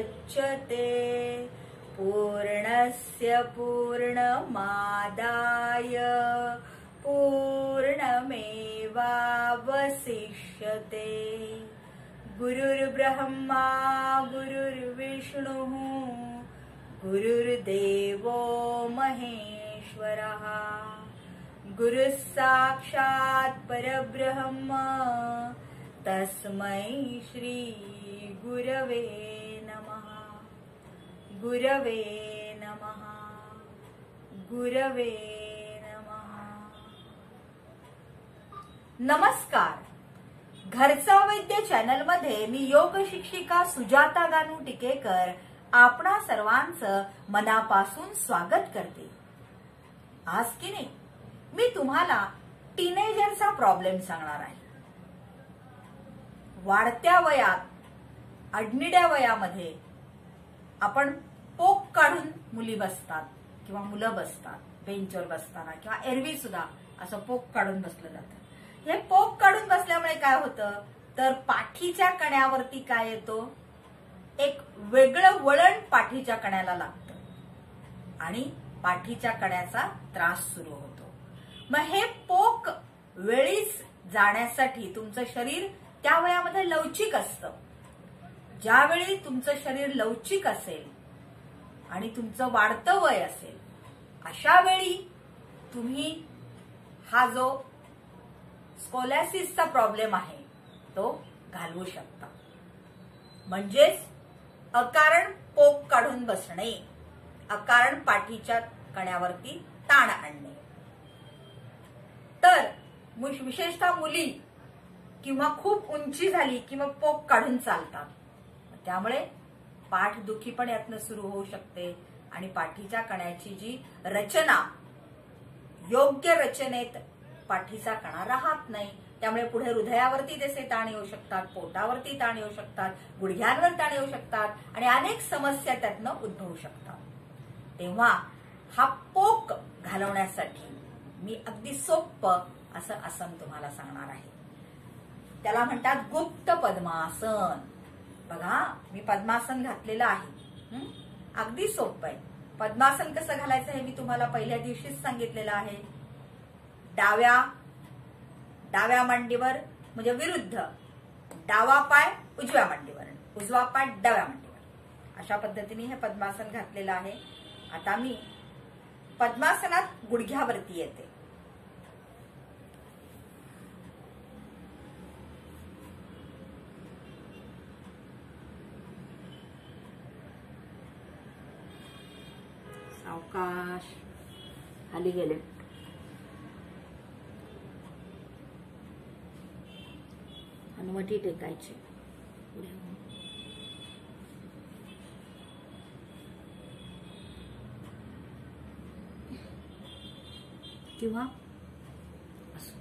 मुच्यते पूर्णस्य पूर्णमादाय पूर्णमेवावशिष्यते। गुरुर्ब्रह्मा गुरुर्विष्णुः गुरुर्देवो महेश्वरः गुरुः साक्षात् परब्रह्म तस्मै श्री गुरवे नमः। गुरवे नमः। गुरवे नमः। नमस्कार। घरचा वैद्य चॅनल मध्ये मी योग शिक्षिका सुजाता गानू टिकेकर आपणा सर्वांचं मनापासून स्वागत करते। आज की नाही मी तुम्हाला टीनेजरचा प्रॉब्लेम सांगणार आहे। वाढत्या वयात अडनिड्या वयामध्ये आपण पोक काढून मुली बसतात किंवा मुलं बसतात, बेंचवर बसताना किंवा एरवी सुद्धा असं पोक काढून बसलं जातं। हे पोक काढून बसल्यामुळे काय होतं तर पाठीच्या कण्यावरती काय येतो, एक वेगळं वळण पाठीच्या कण्याला लागतं आणि पाठीच्या कण्याचा त्रास सुरू होतो। मग हे पोक वेळीच जाण्यासाठी तुमचं शरीर त्या वयामध्ये लवचिक असतं। ज्यावेळी तुमचं शरीर लवचिक असेल आणि तुमचं वाढतं वय असेल अशा वेळी तुम्ही हा जो स्कोलॅसिसचा प्रॉब्लेम आहे तो घालवू शकता। म्हणजेच अकारण पोक काढून बसणे, अकारण पाठीच्या कण्यावरती ताण आणणे। तर विशेषतः मुली किंवा खूप उंची झाली की मग पोक काढून चालतात, त्यामुळे पाठदुखी पण यातनं सुरू होऊ शकते आणि पाठीच्या कण्याची जी रचना योग्य रचनेत पाठीचा कणा राहत नाही, त्यामुळे पुढे हृदयावरती त्याचे ताण येऊ शकतात, पोटावरती ताण येऊ शकतात, गुडघ्यांवर ताण येऊ शकतात आणि अनेक समस्या त्यातनं उद्भवू शकतात। तेव्हा हा पोक घालवण्यासाठी मी अगदी सोपं असं आसन तुम्हाला सांगणार आहे। त्याला म्हणतात गुप्त पद्मासन। बघा मी पद्मासन घातलेलं आहे, अगदी सोपं आहे। पद्मासन कसं घालायचं हे मी तुम्हाला पहिल्या दिवशीच सांगितलेलं आहे। डाव्या मांडीवर म्हणजे विरुद्ध, डावा पाय उजव्या मांडीवर, उजवा पाय डाव्या मांडीवर, अशा पद्धतीने हे पद्मासन घातलेलं आहे। आता मी पद्मासनात गुडघ्यावरती येते। सावकाश खाली गेले। हनुवटी टेकायची पुढे किंवा असं।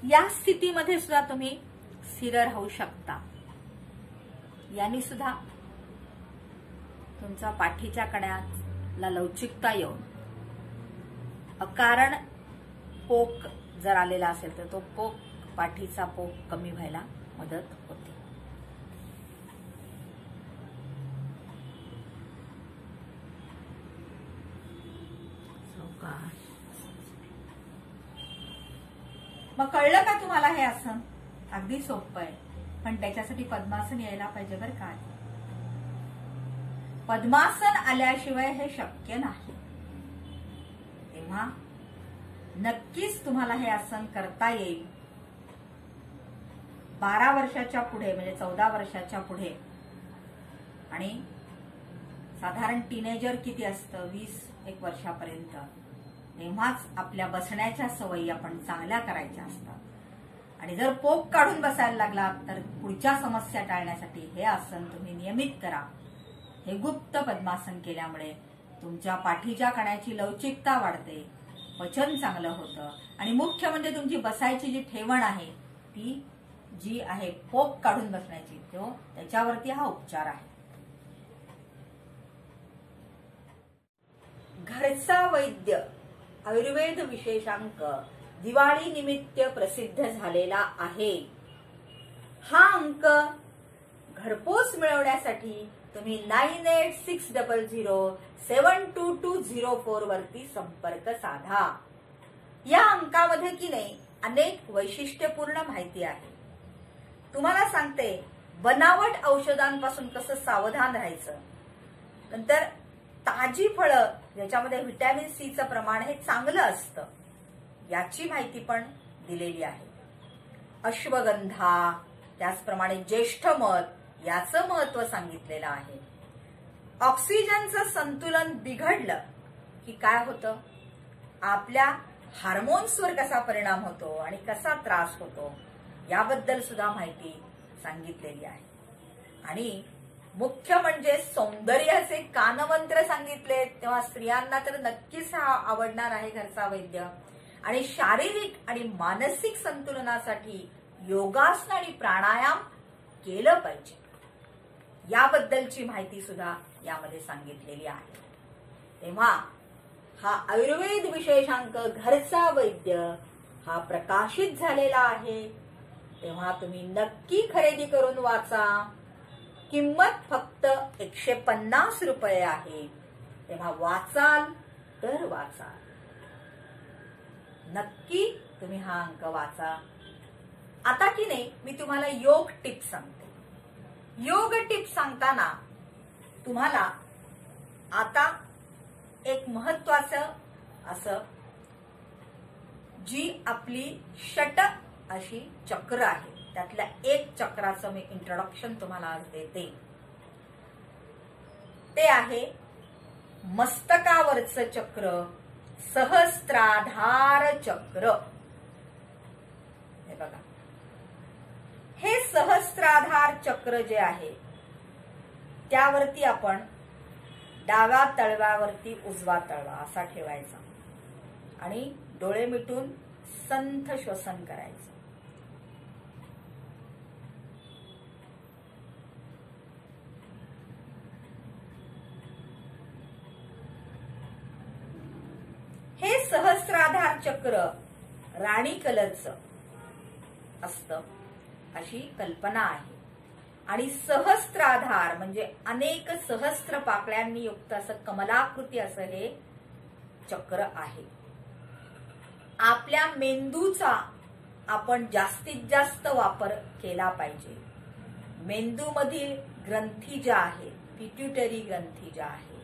या स्थितीमध्ये सुद्धा तुम्ही स्थिर राहू शकता। यांनी सुद्धा तुमचा पाठीच्या कण्याला लवचिकता येऊन अकारण पोक जर आलेला असेल तर तो पोक, पाठीचा पोक कमी व्हायला मदत होते। मग कळलं का तुम्हाला हे आसन? अगदी सोपं आहे, पण त्याच्यासाठी पद्मासन यायला पाहिजे बरं का। पद्मासन आल्याशिवाय हे शक्य नाही। तेव्हा नक्कीच तुम्हाला हे आसन करता येईल। 12 वर्षाच्या पुढे म्हणजे 14 वर्षाच्या पुढे, आणि साधारण टीनेजर किती असतं 20-1 वर्षापर्यंत, तेव्हाच आपल्या बसण्याच्या सवयी आपण चांगल्या करायच्या असतात। आणि जर पोक काढून बसायला लागला तर पुढच्या समस्या टाळण्यासाठी हे आसन तुम्ही नियमित करा। हे गुप्त पद्मासन केल्यामुळे तुमच्या पाठीच्या कण्याची लवचिकता वाढते, पचन चांगलं होतं आणि मुख्य म्हणजे तुमची बसायची जी ठेवण आहे ती जी आहे पोक काढून बसण्याची, त्याच्यावरती हा उपचार आहे। घरचा वैद्य आयुर्वेद विशेषांक दिवाळी निमित्त प्रसिद्ध झालेला आहे. हा अंक घरपोच मिळवण्यासाठी तुम्ही 9860072204 वरती संपर्क साधा. या अंकामध्ये की नाही अनेक वैशिष्ट्यपूर्ण माहिती आहे. तुम्हाला सांगते बनावट औषधांपासून कसं सावधान राहायचं, नंतर ताजी फळं ज्याच्यामध्ये व्हिटॅमिन सीचं प्रमाण हे चांगलं असतं याची माहिती पण दिलेली आहे. अश्वगंधा, त्याचप्रमाणे ज्येष्ठमध याचं महत्व सांगितलेलं आहे. ऑक्सिजनचं संतुलन बिघडलं की काय होतं, आपल्या हार्मोन्सवर कसा परिणाम होतो आणि कसा त्रास होतो याबद्दल सुद्धा माहिती सांगितलेली आहे. आणि मुख्य म्हणजे सौंदर्याचे कानमंत्र सांगितले, तेव्हा स्त्रियांना तर नक्कीच हा आवडणार आहे घरचा वैद्य. आणि शारीरिक आणि मानसिक संतुलनासाठी योगासन आणि प्राणायाम केलं पाहिजे याबद्दलची माहिती सुद्धा यामध्ये सांगितलेली आहे. तेव्हा हा आयुर्वेद विशेषांक घरचा वैद्य हा प्रकाशित झालेला आहे. तेव्हा तुम्ही नक्की खरेदी करून वाचा. किंमत फक्त 150 रुपये आहे. तेव्हा वाचाल तर वाचाल, नक्की तुम्ही हा अंक वाचा. आता की नाही मी तुम्हाला योग टिप्स सांगते. योग टिप्स सांगताना तुम्हाला आता एक महत्वाचं असं जी आपली षट अशी चक्र आहे त्यातल्या एक चक्राचं मी इंट्रोडक्शन तुम्हाला आज देते. ते आहे मस्तकावरचं चक्र, सहस्त्राधार चक्र. हे बघा, हे सहस्त्राधार चक्र जे आहे त्यावरती आपण डाव्या तळव्यावरती उजवा तळवा असा ठेवायचा आणि डोळे मिटून संथ श्वसन करायचं. हे सहस्त्राधार चक्र राणी कलरचं असतं अशी कल्पना आहे. आणि सहस्त्राधार म्हणजे अनेक सहस्त्र पाकळ्यांनी युक्त असं कमलाकृती असं हे चक्र आहे. आपल्या मेंदूचा आपण जास्तीत जास्त वापर केला पाहिजे. मेंदूमधील ग्रंथी ज्या आहेत, पिट्युटरी ग्रंथी ज्या आहेत,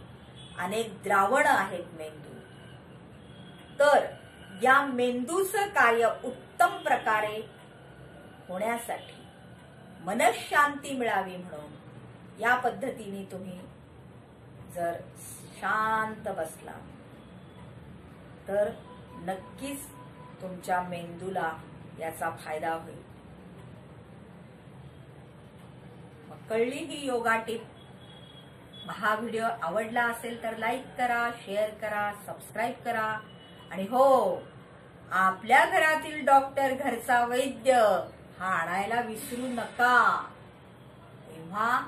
अनेक द्रावणं आहेत मेंदू, तर या मेंदूचं कार्य उत्तम प्रकारे होण्यासाठी मनःशांती मिळावी म्हणून या पद्धतीने तुम्ही जर शांत बसला तर नक्कीच तुमच्या मेंदूला याचा फायदा होईल. मग कळली ही योगा टिप. हा व्हिडिओ आवडला असेल तर लाईक करा, शेअर करा, सबस्क्राईब करा. आणि हो, आपल्या घरातील डॉक्टर घरचा वैद्य हा आणायला विसरू नका. तेव्हा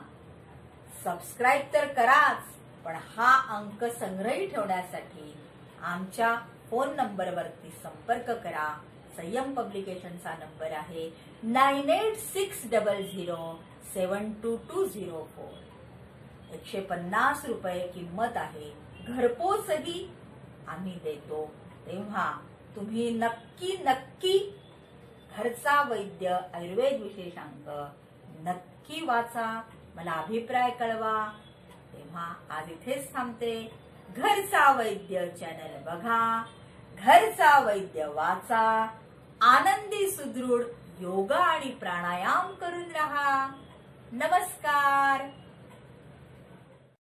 सबस्क्राईब तर कराच, पण हा अंक संग्रही ठेवण्यासाठी आमच्या फोन नंबरवरती संपर्क करा. संयम पब्लिकेशनचा नंबर आहे 9860072204. 150 रुपये किंमत आहे. घरपोचही आम्ही देतो. तेव्हा तुम्ही नक्की नक्की घरचा वैद्य आयुर्वेद विशेषांक नक्की वाचा. मला अभिप्राय कळवा. तेव्हा आज इथेच थांबते. घरचा वैद्य चॅनल बघा, घरचा वैद्य वाचा, आनंदी सुदृढ योगा आणि प्राणायाम करून राहा. नमस्कार.